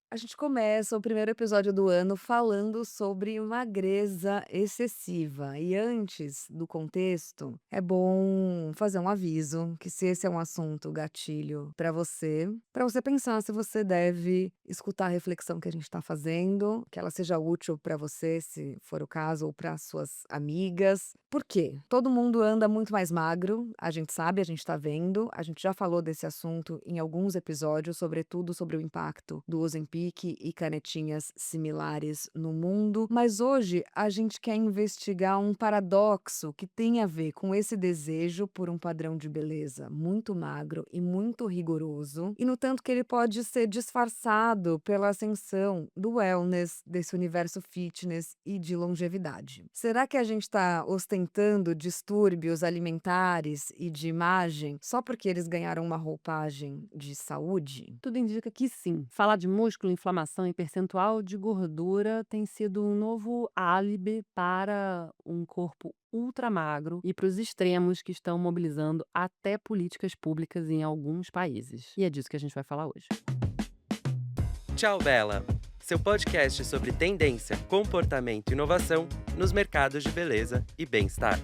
A gente começa o primeiro episódio do ano falando sobre magreza excessiva. E antes do contexto, é bom fazer um aviso que se esse é um assunto gatilho para você pensar se você deve escutar a reflexão que a gente está fazendo, que ela seja útil para você, se for o caso, ou para suas amigas. Por quê? Todo mundo anda muito mais magro, a gente sabe, a gente está vendo, a gente já falou desse assunto em alguns episódios, sobretudo sobre o impacto do Ozempic e canetinhas similares no mundo, mas hoje a gente quer investigar um paradoxo que tem a ver com esse desejo por um padrão de beleza muito magro e muito rigoroso, e no tanto que ele pode ser disfarçado pela ascensão do wellness, desse universo fitness e de longevidade. Será que a gente está ostentando distúrbios alimentares e de imagem só porque eles ganharam uma roupagem de saúde? Tudo indica que sim. Falar de músculo, inflamação e percentual de gordura tem sido um novo álibi para um corpo ultra magro e para os extremos que estão mobilizando até políticas públicas em alguns países. E é disso que a gente vai falar hoje. Tchau, Bela! Seu podcast sobre tendência, comportamento e inovação nos mercados de beleza e bem-estar.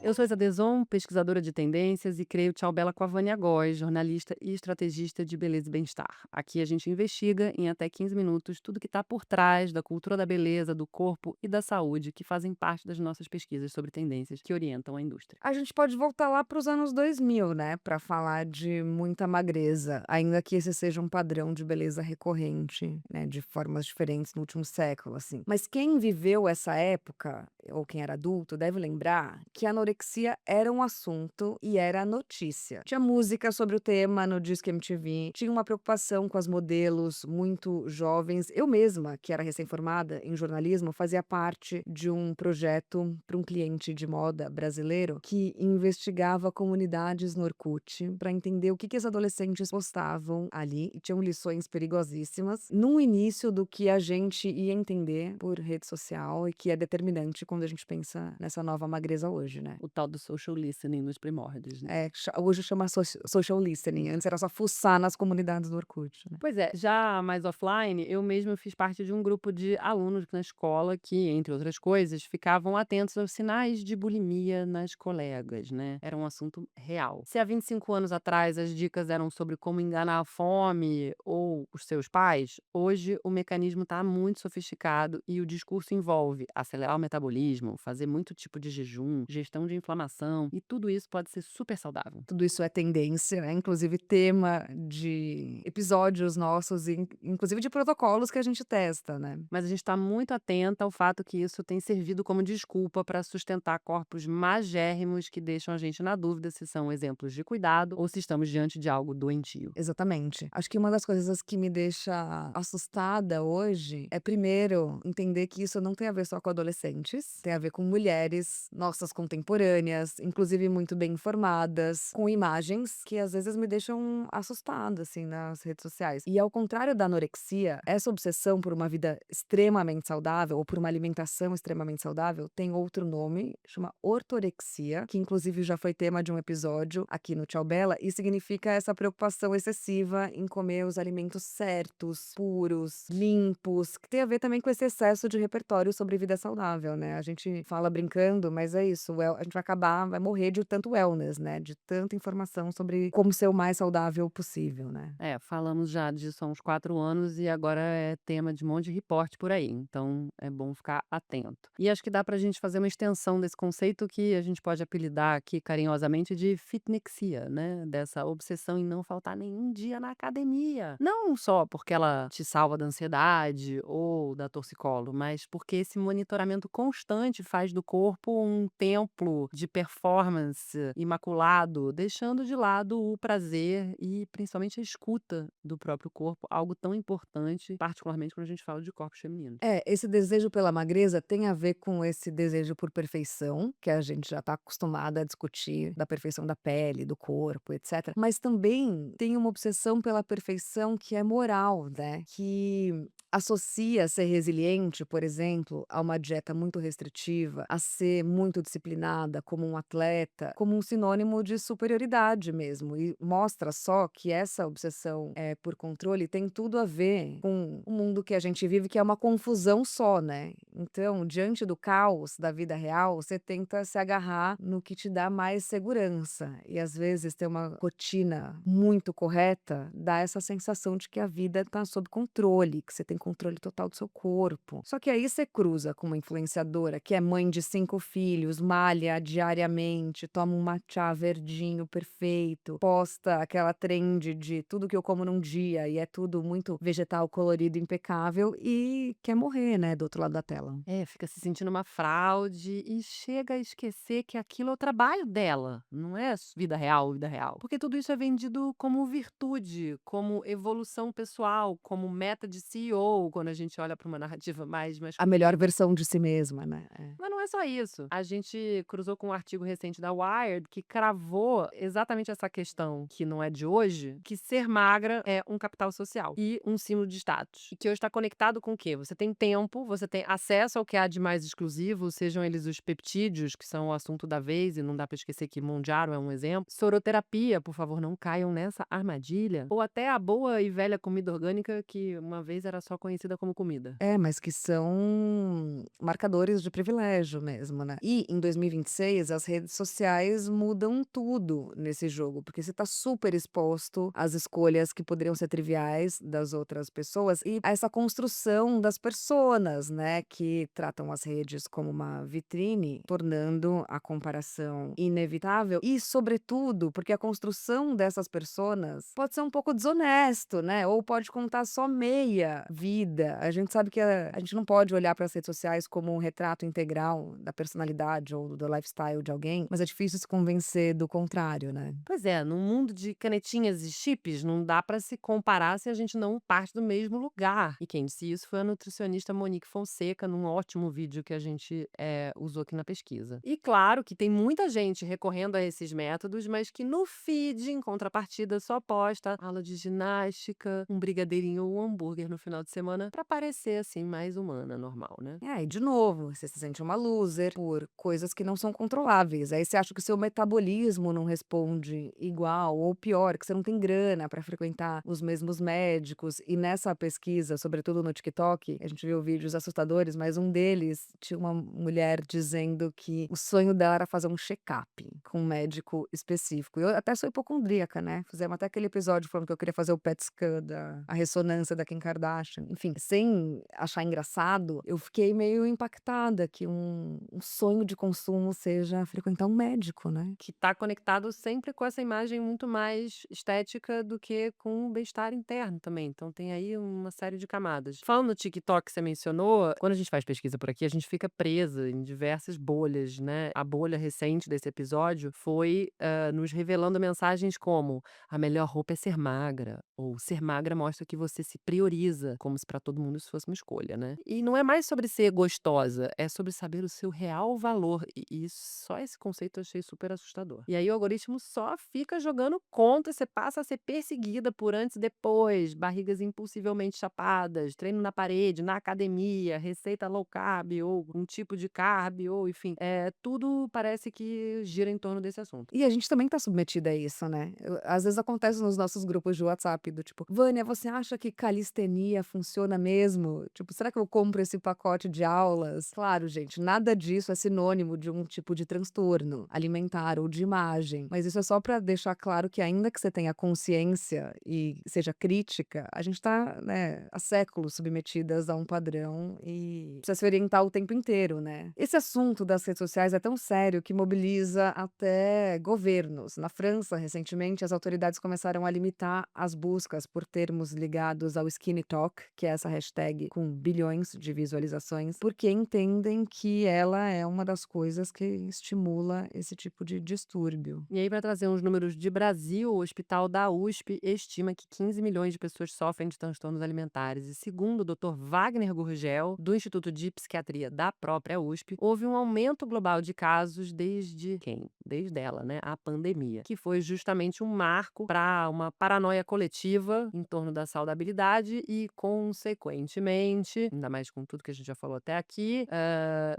Eu sou Isa Deson, pesquisadora de tendências e creio Tchau Bela com a Vânia Góes, jornalista e estrategista de beleza e bem-estar. Aqui a gente investiga em até 15 minutos tudo que está por trás da cultura da beleza, do corpo e da saúde que fazem parte das nossas pesquisas sobre tendências que orientam a indústria. A gente pode voltar lá para os anos 2000, né, para falar de muita magreza, ainda que esse seja um padrão de beleza recorrente, né, de formas diferentes no último século, assim. Mas quem viveu essa época, ou quem era adulto, deve lembrar que a anorexia era um assunto e era notícia. Tinha música sobre o tema no Disque MTV, tinha uma preocupação com as modelos muito jovens. Eu mesma, que era recém-formada em jornalismo, fazia parte de um projeto para um cliente de moda brasileiro que investigava comunidades no Orkut para entender o que os adolescentes postavam ali, e tinham lições perigosíssimas no início do que a gente ia entender por rede social e que é determinante quando a gente pensa nessa nova magreza hoje, né. O tal do social listening nos primórdios, né? Hoje chama social listening, antes era só fuçar nas comunidades do Orkut, né. Pois é, já mais offline, eu mesma fiz parte de um grupo de alunos na escola que, entre outras coisas, ficavam atentos aos sinais de bulimia nas colegas, né? Era um assunto real. Se há 25 anos atrás as dicas eram sobre como enganar a fome ou os seus pais, hoje o mecanismo está muito sofisticado e o discurso envolve acelerar o metabolismo, fazer muito tipo de jejum, gestão de inflamação, e tudo isso pode ser super saudável. Tudo isso é tendência, é inclusive tema de episódios nossos e inclusive de protocolos que a gente testa, né. Mas a gente está muito atenta ao fato que isso tem servido como desculpa para sustentar corpos magérrimos que deixam a gente na dúvida se são exemplos de cuidado ou se estamos diante de algo doentio. Exatamente. Acho que uma das coisas que me deixa assustada hoje é, primeiro, entender que isso não tem a ver só com adolescentes, tem a ver com mulheres, nossas contemporâneas, inclusive muito bem informadas, com imagens que às vezes me deixam assustada, assim, nas redes sociais. E ao contrário da anorexia, essa obsessão por uma vida extremamente saudável ou por uma alimentação extremamente saudável tem outro nome, chama ortorexia, que inclusive já foi tema de um episódio aqui no Tchau Bela, e significa essa preocupação excessiva em comer os alimentos certos, puros, limpos, que tem a ver também com esse excesso de repertório sobre vida saudável, né. A gente fala brincando, mas é isso, a gente vai morrer de tanto wellness, né, de tanta informação sobre como ser o mais saudável possível, né. É, falamos já disso há uns 4 anos e agora é tema de um monte de reporte por aí, então é bom ficar atento. E acho que dá pra gente fazer uma extensão desse conceito que a gente pode apelidar aqui carinhosamente de fitnexia, né, dessa obsessão em não faltar nenhum dia na academia. Não só porque ela te salva da ansiedade ou da torcicolo, mas porque esse monitoramento constante faz do corpo um templo de performance imaculado, deixando de lado o prazer e principalmente a escuta do próprio corpo, algo tão importante, particularmente quando a gente fala de corpos femininos. É, esse desejo pela magreza tem a ver com esse desejo por perfeição, que a gente já está acostumada a discutir, da perfeição da pele, do corpo, etc. Mas também tem uma obsessão pela perfeição que é moral, né? Que associa ser resiliente, por exemplo, a uma dieta muito restritiva, a ser muito disciplinado treinada, como um atleta, como um sinônimo de superioridade mesmo. E mostra só que essa obsessão por controle tem tudo a ver com o mundo que a gente vive, que é uma confusão só, né? Então, diante do caos da vida real, você tenta se agarrar no que te dá mais segurança. E às vezes ter uma rotina muito correta dá essa sensação de que a vida está sob controle, que você tem controle total do seu corpo. Só que aí você cruza com uma influenciadora que é mãe de 5 filhos, malha diariamente, toma um matcha verdinho perfeito, posta aquela trend de tudo que eu como num dia e é tudo muito vegetal, colorido, impecável e quer morrer, né, do outro lado da tela. É, fica se sentindo uma fraude e chega a esquecer que aquilo é o trabalho dela, não é vida real, vida real. Porque tudo isso é vendido como virtude, como evolução pessoal, como meta de CEO, quando a gente olha para uma narrativa mais A melhor versão de si mesma, né? mas não é só isso. A gente cruzou com um artigo recente da Wired que cravou exatamente essa questão, que não é de hoje, que ser magra é um capital social e um símbolo de status. E que hoje está conectado com o quê? Você tem tempo, você tem acesso ao que há de mais exclusivo, sejam eles os peptídeos, que são o assunto da vez, e não dá para esquecer que Monjaro é um exemplo. Soroterapia, por favor, não caiam nessa armadilha. Ou até a boa e velha comida orgânica, que uma vez era só conhecida como comida. Mas que são marcadores de privilégio mesmo, né. E em 2026 as redes sociais mudam tudo nesse jogo, porque você tá super exposto às escolhas que poderiam ser triviais das outras pessoas e a essa construção das personas, né, que tratam as redes como uma vitrine, tornando a comparação inevitável e, sobretudo, porque a construção dessas personas pode ser um pouco desonesto, né, ou pode contar só meia vida. A gente sabe que a gente não pode olhar para as redes sociais como um retrato integral da personalidade ou do lifestyle de alguém, mas é difícil se convencer do contrário, né. Pois é, num mundo de canetinhas e chips, não dá para se comparar se a gente não parte do mesmo lugar. E quem disse isso foi a nutricionista Monique Fonseca, num ótimo vídeo que a gente usou aqui na pesquisa. E claro que tem muita gente recorrendo a esses métodos, mas que no feed, em contrapartida, só posta aula de ginástica, um brigadeirinho ou um hambúrguer no final de semana, para parecer assim mais humana, normal, né? E de novo, você se sente uma loser por coisas que não são controláveis. Aí você acha que o seu metabolismo não responde igual, ou pior, que você não tem grana para frequentar os mesmos médicos. E nessa pesquisa, sobretudo no TikTok, a gente viu vídeos assustadores, mas um deles tinha uma mulher dizendo que o sonho dela era fazer um check-up com um médico específico. Eu até sou hipocondríaca, né? Fizemos até aquele episódio falando que eu queria fazer o PET scan, a ressonância da Kim Kardashian. Enfim, sem achar engraçado, eu fiquei meio impactada que um sonho de consumo seja frequentar um médico, né. Que está conectado sempre com essa imagem muito mais estética do que com o bem-estar interno também. Então tem aí uma série de camadas. Falando no TikTok que você mencionou, quando a gente faz pesquisa por aqui, a gente fica presa em diversas bolhas, né? A bolha recente desse episódio foi nos revelando mensagens como: a melhor roupa é ser magra, ou ser magra mostra que você se prioriza, como se para todo mundo isso fosse uma escolha, né? E não é mais sobre ser gostosa, é sobre saber o seu real valor. E só esse conceito eu achei super assustador. E aí o algoritmo só fica jogando conta, você passa a ser perseguida por antes e depois, barrigas impulsivamente chapadas, treino na parede, na academia, receita low carb, ou um tipo de carb, ou enfim, tudo parece que gira em torno desse assunto. E a gente também tá submetida a isso, né. Às vezes acontece nos nossos grupos de WhatsApp do tipo: "Vânia, você acha que calistenia funciona mesmo? Tipo, será que eu compro esse pacote de aulas?". Claro, gente, nada disso é sinônimo de um tipo de transtorno alimentar ou de imagem, mas isso é só pra deixar claro que ainda que você tenha consciência e seja crítica, a gente tá, né, há séculos submetidas a um padrão e precisa se orientar o tempo inteiro, né. Esse assunto das redes sociais é tão sério que mobiliza até governos. Na França, recentemente, as autoridades começaram a limitar as buscas por termos ligados ao skinny talk, que é essa hashtag com bilhões de visualizações, porque entendem que ela é uma das coisas que estimula esse tipo de distúrbio. E aí, para trazer uns números de Brasil, o hospital da USP estima que 15 milhões de pessoas sofrem de transtornos alimentares. E segundo o Dr. Wagner Gurgel, do Instituto de Psiquiatria da própria USP, houve um aumento global de casos desde quem? Desde ela, né? A pandemia, que foi justamente um marco para uma paranoia coletiva em torno da saudabilidade e, consequentemente, ainda mais com tudo que a gente já falou até aqui,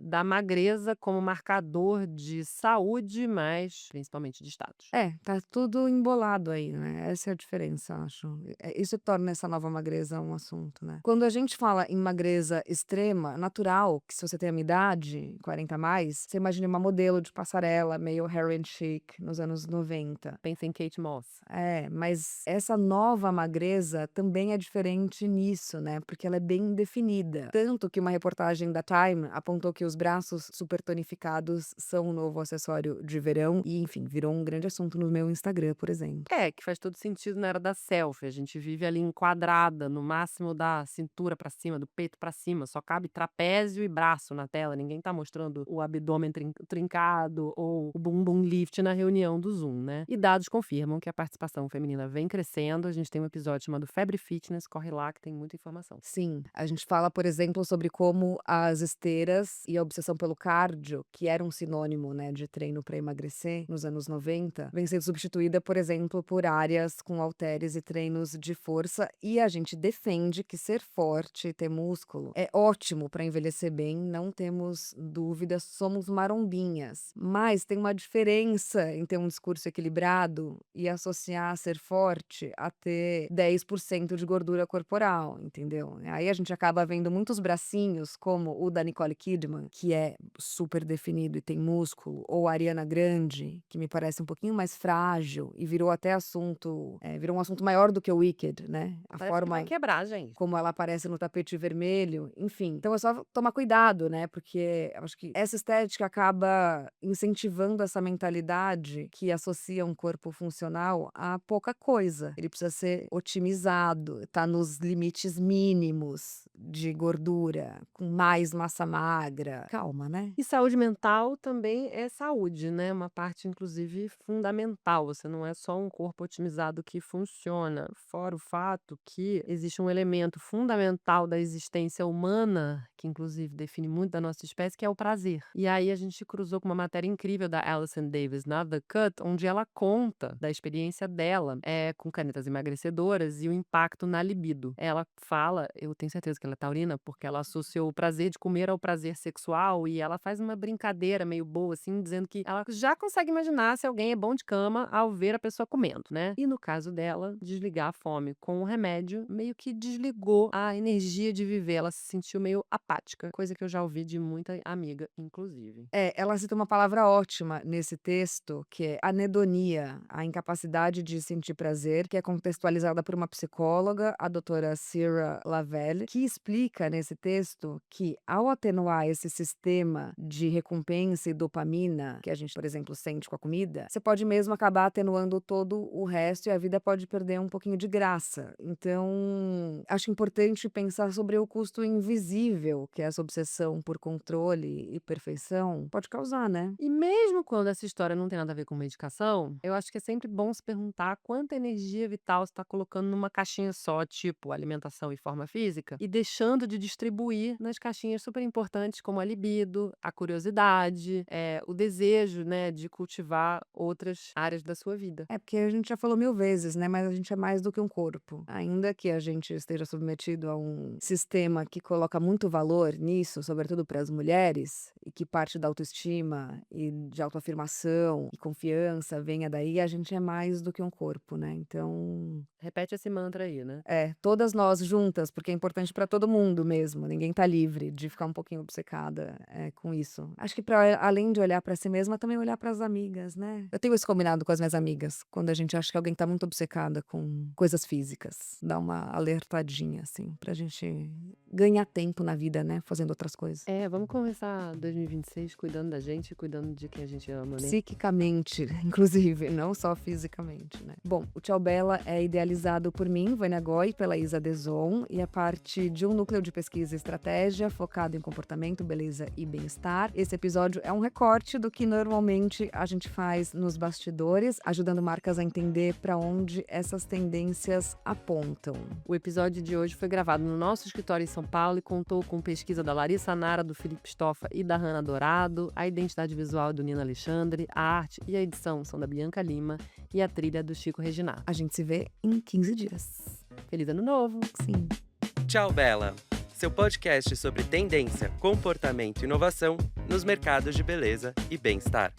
da magreza como marcador indicador de saúde, mas principalmente de status. Tá tudo embolado aí, né, essa é a diferença, acho. Isso torna essa nova magreza um assunto, né. Quando a gente fala em magreza extrema, natural, que se você tem a minha idade, 40 a mais, você imagina uma modelo de passarela, meio heroin chic, nos anos 90. Pensa em Kate Moss. Mas essa nova magreza também é diferente nisso, né, porque ela é bem definida. Tanto que uma reportagem da Time apontou que os braços super tonificados são o novo acessório de verão e, enfim, virou um grande assunto no meu Instagram, por exemplo. Que faz todo sentido na era da selfie. A gente vive ali enquadrada, no máximo da cintura pra cima, do peito pra cima. Só cabe trapézio e braço na tela. Ninguém tá mostrando o abdômen trincado ou o bumbum lift na reunião do Zoom, né? E dados confirmam que a participação feminina vem crescendo. A gente tem um episódio chamado Febre Fitness. Corre lá que tem muita informação. Sim, a gente fala, por exemplo, sobre como as esteiras e a obsessão pelo cardio, que era um sinônimo, né, de treino para emagrecer nos anos 90, vem sendo substituída, por exemplo, por áreas com halteres e treinos de força. E a gente defende que ser forte e ter músculo é ótimo para envelhecer bem, não temos dúvidas, somos marombinhas. Mas tem uma diferença em ter um discurso equilibrado e associar ser forte a ter 10% de gordura corporal, entendeu? Aí a gente acaba vendo muitos bracinhos, como o da Nicole Kidman, que é super definido e tem músculo, ou a Ariana Grande, que me parece um pouquinho mais frágil e virou até assunto, virou um assunto maior do que o Wicked, né? A Parece que forma vai quebrar, gente. como ela aparece no tapete vermelho, enfim. Então é só tomar cuidado, né? Porque eu acho que essa estética acaba incentivando essa mentalidade que associa um corpo funcional a pouca coisa. Ele precisa ser otimizado, tá nos limites mínimos de gordura, com mais massa magra. Calma, né? E saúde mental também é saúde, né? Uma parte, inclusive, fundamental. Você não é só um corpo otimizado que funciona. Fora o fato que existe um elemento fundamental da existência humana, que inclusive define muito da nossa espécie, que é o prazer. E aí a gente cruzou com uma matéria incrível da Alison Davis na The Cut, onde ela conta da experiência dela com canetas emagrecedoras e o impacto na libido. Ela fala, eu tenho certeza que ela é taurina, porque ela associou o prazer de comer ao prazer sexual e ela faz uma brincadeira meio boa, assim, dizendo que ela já consegue imaginar se alguém é bom de cama ao ver a pessoa comendo, né? E no caso dela, desligar a fome com o remédio meio que desligou a energia de viver. Ela se sentiu meio apática, coisa que eu já ouvi de muita amiga, inclusive. Ela cita uma palavra ótima nesse texto, que é anedonia, a incapacidade de sentir prazer, que é contextualizada por uma psicóloga, a doutora Sarah Lavelle, que explica nesse texto que ao atenuar esse sistema de recompensa e dopamina que a gente, por exemplo, sente com a comida, você pode mesmo acabar atenuando todo o resto e a vida pode perder um pouquinho de graça. Então, acho importante pensar sobre o custo invisível que essa obsessão por controle e perfeição pode causar, né? E mesmo quando essa história não tem nada a ver com medicação, eu acho que é sempre bom se perguntar quanta energia vital você está colocando numa caixinha só, tipo alimentação e forma física, e deixando de distribuir nas caixinhas super importantes como a libido, a curiosidade, o desejo, né, de cultivar outras áreas da sua vida. Porque a gente já falou 1000 vezes, né, mas a gente é mais do que um corpo. Ainda que a gente esteja submetido a um sistema que coloca muito valor nisso, sobretudo para as mulheres, e que parte da autoestima e de autoafirmação e confiança venha daí, a gente é mais do que um corpo, né, então Repete esse mantra aí, né? todas nós juntas, porque é importante para todo mundo mesmo, ninguém tá livre de ficar um pouquinho obcecada, com isso. Acho que além de olhar para si mesma, também olhar para as amigas, né. Eu tenho isso combinado com as minhas amigas, quando a gente acha que alguém tá muito obcecada com coisas físicas, dá uma alertadinha, assim, pra gente ganhar tempo na vida, né, fazendo outras coisas. Vamos começar 2026 cuidando da gente e cuidando de quem a gente ama, né? Psiquicamente, inclusive, não só fisicamente, né. Bom, o Tchau Bela é idealizado por mim, Vânia Goy, pela Isa Deson, e é parte de um núcleo de pesquisa e estratégia focado em comportamento, beleza e bem-estar. Esse episódio é um recorte do que normalmente a gente faz nos bastidores, ajudando marcas a entender para onde essas tendências apontam. O episódio de hoje foi gravado no nosso escritório em São Paulo e contou com pesquisa da Larissa Nara, do Felipe Stoffa e da Hannah Dourado, a identidade visual do Nina Alexandre, a arte e a edição são da Bianca Lima e a trilha do Chico Reginato. A gente se vê em 15 dias. Feliz Ano Novo! Sim. Tchau, Bela! seu podcast sobre tendência, comportamento e inovação nos mercados de beleza e bem-estar.